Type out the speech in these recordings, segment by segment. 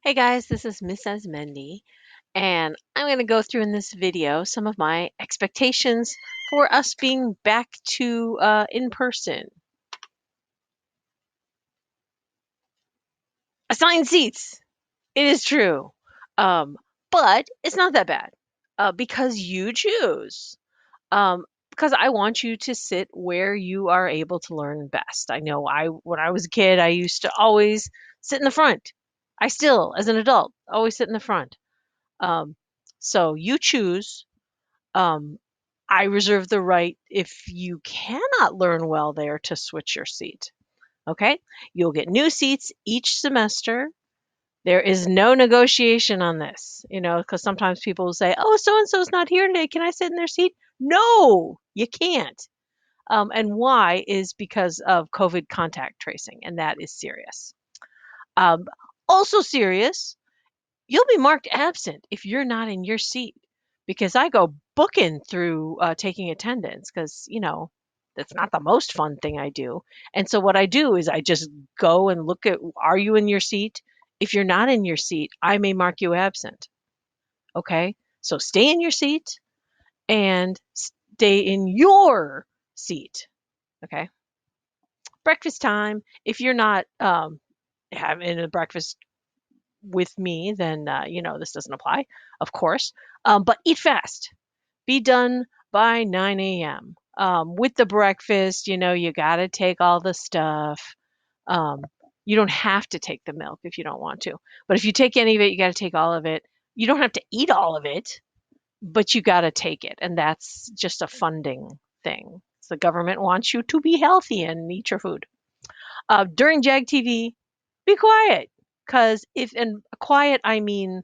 Hey guys, this is Mrs. Mendy, and I'm going to go through in this video some of my expectations for us being back to in person. Assigned seats. It is true, um, but it's not that bad because you choose. Because I want you to sit where you are able to learn best. I know when I was a kid, I used to always sit in the front. I still, as an adult, always sit in the front. Um, so you choose. Um, I reserve the right, if you cannot learn well there, to switch your seat. Okay? You'll get new seats each semester. There is no negotiation on this, because sometimes people will say, oh, so and so's not here today. Can I sit in their seat? No, you can't. And why is because of COVID contact tracing, and that is serious. Um, Also serious, you'll be marked absent if you're not in your seat, because I go booking through taking attendance because, that's not the most fun thing I do. And so what I do is I just go and look at, are you in your seat? If you're not in your seat, I may mark you absent. Okay. So stay in your seat and stay in your seat. Okay. Breakfast time. If you're not having a breakfast with me, then this doesn't apply, of course. But eat fast. Be done by 9 a.m. With the breakfast, you got to take all the stuff. Um, you don't have to take the milk if you don't want to, but if you take any of it, you got to take all of it. You don't have to eat all of it, but you got to take it, and that's just a funding thing. So the government wants you to be healthy and eat your food. During JAG TV, be quiet. Because if and quiet, I mean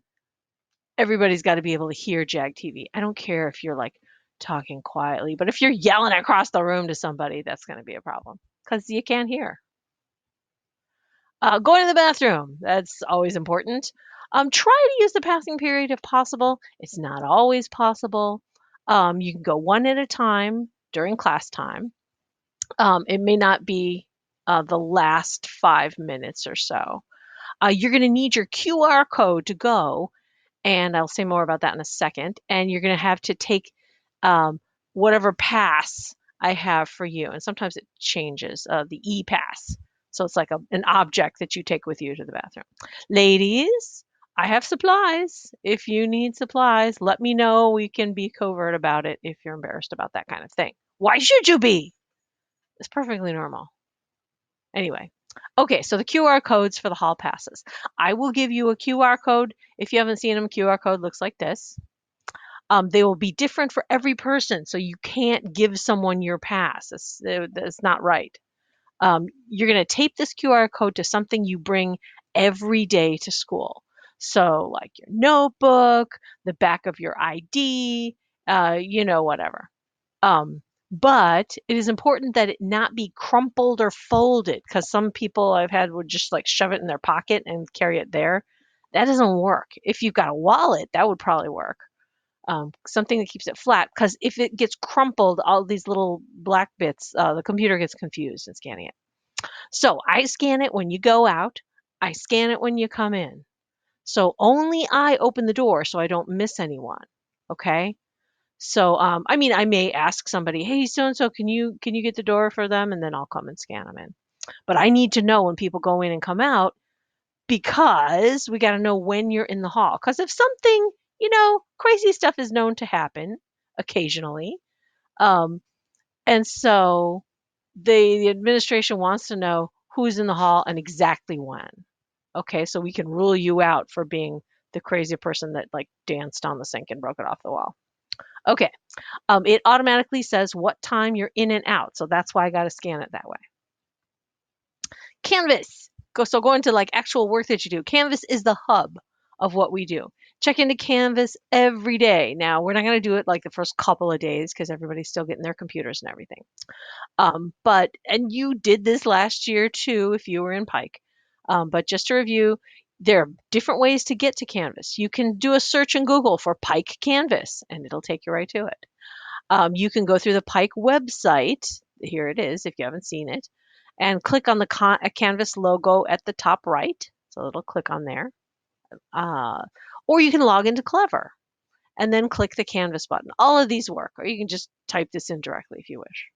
everybody's got to be able to hear JAG TV. I don't care if you're like talking quietly, but if you're yelling across the room to somebody, that's going to be a problem because you can't hear. Going to the bathroom, that's always important. Try to use the passing period if possible. It's not always possible. You can go one at a time during class time. It may not be the last 5 minutes or so. You're going to need your QR code to go, and I'll say more about that in a second. And you're going to have to take um, whatever pass I have for you. And sometimes it changes, the e-pass. So it's like an object that you take with you to the bathroom. Ladies, I have supplies. If you need supplies, let me know. We can be covert about it if you're embarrassed about that kind of thing. Why should you be? It's perfectly normal. Anyway, okay, so the QR codes for the hall passes. I will give you a QR code. If you haven't seen them, QR code looks like this. They will be different for every person, so you can't give someone your pass. That's not right. You're going to tape this QR code to something you bring every day to school. So, like your notebook, the back of your ID, whatever. But it is important that it not be crumpled or folded, because some people I've had would just like shove it in their pocket and carry it there. That doesn't work. If you've got a wallet, that would probably work. Something that keeps it flat, because if it gets crumpled, all these little black bits, the computer gets confused in scanning it. So I scan it when you go out. I scan it when you come in. So only I open the door so I don't miss anyone. Okay. So, I mean, I may ask somebody, "Hey, so and so, can you get the door for them?" And then I'll come and scan them in. But I need to know when people go in and come out, because we got to know when you're in the hall. Because if something, crazy stuff is known to happen occasionally, um, and so the administration wants to know who's in the hall and exactly when. Okay, so we can rule you out for being the crazy person that like danced on the sink and broke it off the wall. Okay. It automatically says what time you're in and out. So that's why I got to scan it that way. Canvas. So going to like actual work that you do. Canvas is the hub of what we do. Check into Canvas every day. Now, we're not going to do it like the first couple of days because everybody's still getting their computers and everything. And you did this last year too if you were in Pike. But just to review, there are different ways to get to Canvas. You can do a search in Google for Pike Canvas, and it'll take you right to it. You can go through the Pike website. Here it is, if you haven't seen it, and click on the Canvas logo at the top right. So it'll click on there. Uh, or you can log into Clever and then click the Canvas button. All of these work, or you can just type this in directly if you wish.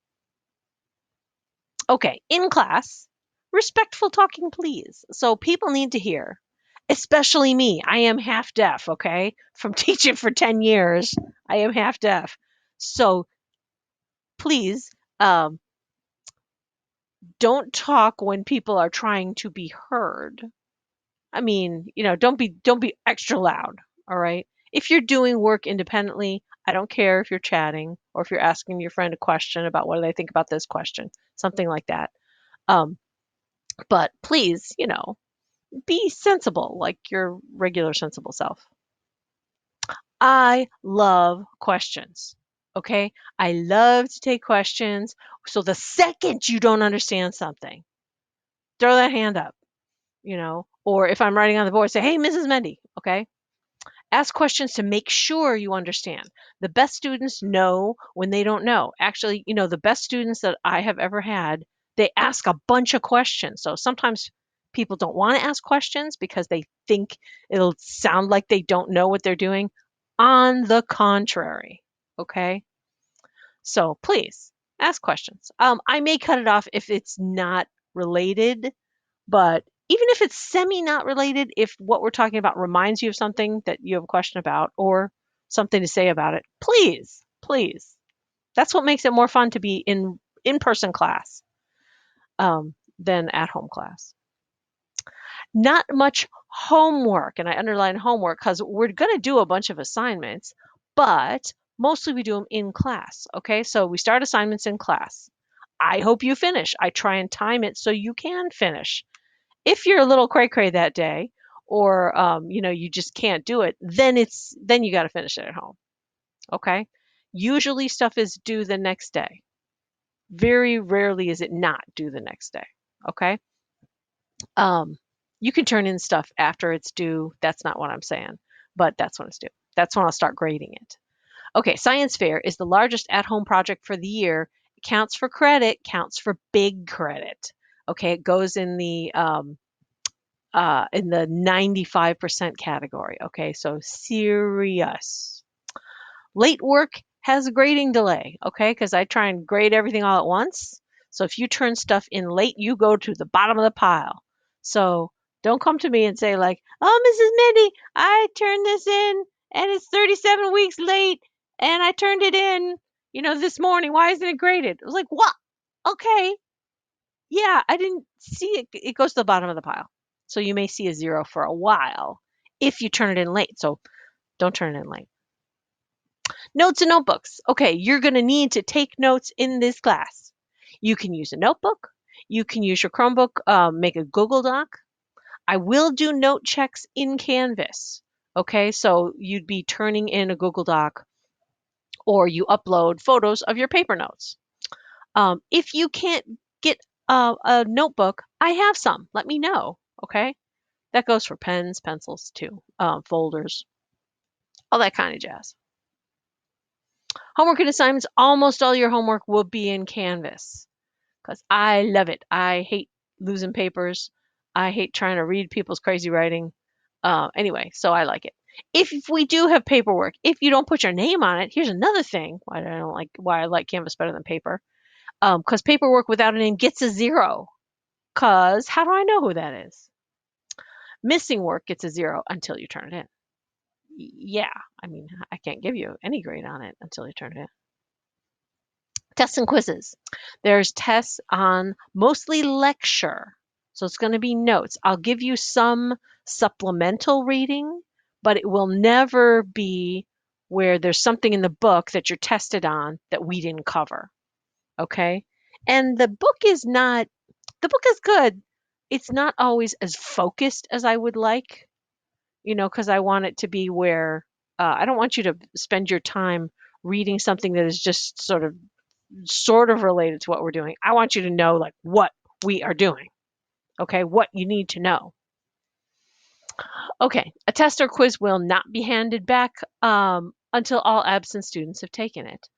Okay, in class, respectful talking, please. So people need to hear, especially me. I am half deaf, okay? From teaching for 10 years, I am half deaf. So please, don't talk when people are trying to be heard. I mean, don't be extra loud, all right? If you're doing work independently, I don't care if you're chatting or if you're asking your friend a question about what do they think about this question, something like that. Um, but please, be sensible like your regular sensible self. I love questions. Okay? I love to take questions. So the second you don't understand something, throw that hand up, or if I'm writing on the board, say, "Hey, Mrs. Mendy," okay? Ask questions to make sure you understand. The best students know when they don't know. Actually, the best students that I have ever had, they ask a bunch of questions. So sometimes people don't want to ask questions because they think it'll sound like they don't know what they're doing. On the contrary, okay? So please ask questions. I may cut it off if it's not related, but even if it's semi not related, if what we're talking about reminds you of something that you have a question about or something to say about it, please, please. That's what makes it more fun to be in person class than at home class. Not much homework, and I underline homework because we're going to do a bunch of assignments, but mostly we do them in class. Okay, so we start assignments in class. I hope you finish. I try and time it so you can finish. If you're a little cray cray that day, or you just can't do it, then you got to finish it at home. Okay. Usually stuff is due the next day. Very rarely is it not due the next day. Okay. Um, you can turn in stuff after it's due. That's not what I'm saying, but that's when it's due. That's when I'll start grading it. Okay, science fair is the largest at-home project for the year. It counts for credit, counts for big credit. Okay, it goes in the 95% category. Okay, so serious. Late work has a grading delay. Okay, because I try and grade everything all at once. So if you turn stuff in late, you go to the bottom of the pile. So don't come to me and say, like, "Oh, Mrs. Mindy, I turned this in and it's 37 weeks late and I turned it in, this morning. Why isn't it graded?" I was like, "What? Okay, yeah, I didn't see it. It goes to the bottom of the pile. So you may see a 0 for a while if you turn it in late. So don't turn it in late. Notes and notebooks. Okay, you're going to need to take notes in this class. You can use a notebook. You can use your Chromebook, make a Google Doc. I will do note checks in Canvas. Okay, so you'd be turning in a Google Doc or you upload photos of your paper notes. If you can't get a notebook, I have some. Let me know. Okay. That goes for pens, pencils too, folders, all that kind of jazz. Homework and assignments, almost all your homework will be in Canvas because I love it. I hate losing papers. I hate trying to read people's crazy writing. Anyway, so I like it. If we do have paperwork, if you don't put your name on it, here's another thing why I like Canvas better than paper. Because paperwork without a name gets a 0. Because how do I know who that is? Missing work gets a 0 until you turn it in. Yeah, I mean, I can't give you any grade on it until you turn it in. Tests and quizzes. There's tests on mostly lecture. So it's going to be notes. I'll give you some supplemental reading, but it will never be where there's something in the book that you're tested on that we didn't cover. Okay? And the book is good. It's not always as focused as I would like, because I want it to be where I don't want you to spend your time reading something that is just sort of related to what we're doing. I want you to know like what we are doing. Okay, what you need to know. Okay, a test or quiz will not be handed back until all absent students have taken it.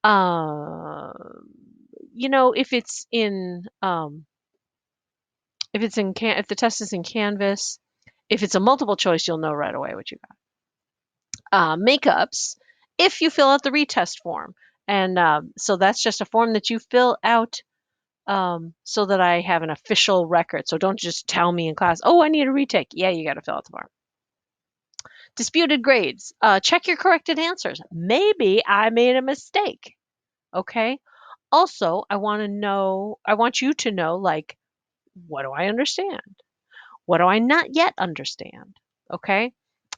Um, if it's in if the test is in Canvas If it's a multiple choice, you'll know right away what you got. Makeups, if you fill out the retest form. And so that's just a form that you fill out so that I have an official record. So don't just tell me in class, oh, I need a retake. Yeah, you got to fill out the form. Disputed grades. Check your corrected answers. Maybe I made a mistake. Okay. Also, I want you to know, like, what do I understand? What do I not yet understand? Okay.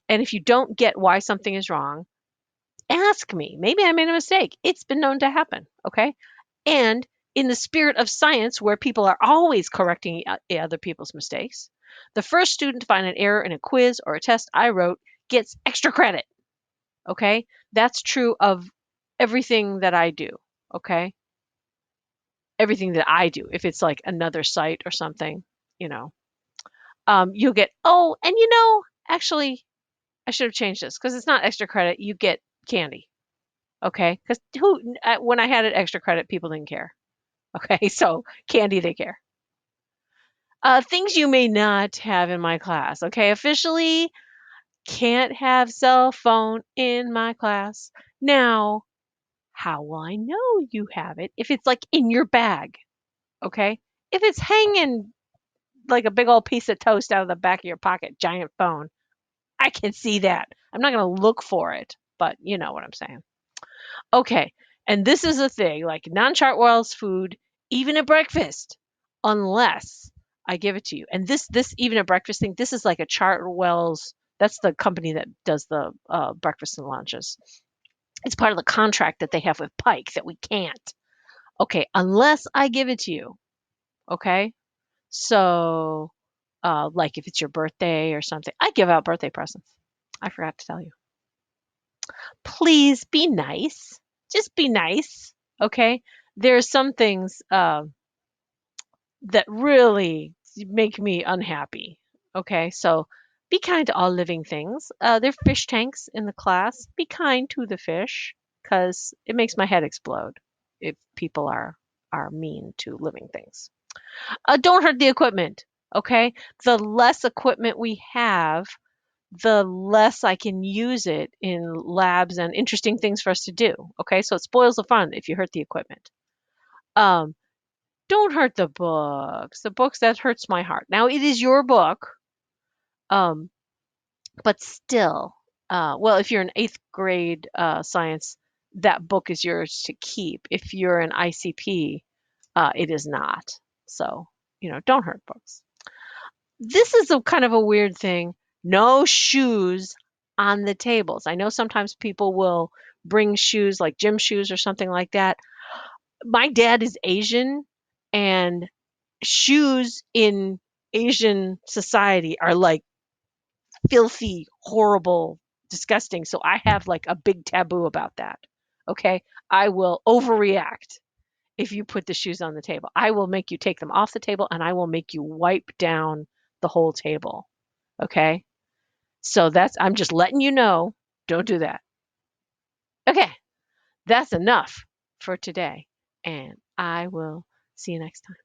And if you don't get why something is wrong, ask me. Maybe I made a mistake. It's been known to happen. Okay. And in the spirit of science, where people are always correcting other people's mistakes, the first student to find an error in a quiz or a test I wrote gets extra credit. Okay. That's true of everything that I do. Okay. Everything that I do. If it's like another site or something, you know, you'll get, oh, and actually, I should have changed this because it's not extra credit. You get candy. Okay. Because when I had it extra credit, people didn't care. Okay. So candy, they care. Things you may not have in my class. Okay. Officially, can't have cell phone in my class. Now, how will I know you have it if it's like in your bag? Okay. If it's hanging like a big old piece of toast out of the back of your pocket, giant phone, I can see that. I'm not going to look for it, but you know what I'm saying. Okay. And this is a thing like non Chartwell's food, even at breakfast, unless I give it to you. And this even at breakfast thing, this is like a Chartwell's. That's the company that does the breakfast and lunches. It's part of the contract that they have with Pike that we can't. Okay, unless I give it to you. Okay, so like if it's your birthday or something, I give out birthday presents. I forgot to tell you. Please be nice. Just be nice. Okay. There are some things that really make me unhappy. Okay. So be kind to all living things. There are fish tanks in the class. Be kind to the fish because it makes my head explode if people are mean to living things. Don't hurt the equipment. Okay. The less equipment we have, the less I can use it in labs and interesting things for us to do. Okay, so it spoils the fun if you hurt the equipment. Um, don't hurt the books. The books that hurts my heart. Now it is your book, um, but still, well, if you're in eighth grade science, that book is yours to keep. If you're an ICP, it is not. So don't hurt books. This is a kind of a weird thing. No shoes on the tables. I know sometimes people will bring shoes like gym shoes or something like that. My dad is Asian, and shoes in Asian society are like filthy, horrible, disgusting. So I have like a big taboo about that. Okay. I will overreact if you put the shoes on the table. I will make you take them off the table and I will make you wipe down the whole table. Okay. So I'm just letting you know, don't do that. Okay. That's enough for today. And I will see you next time.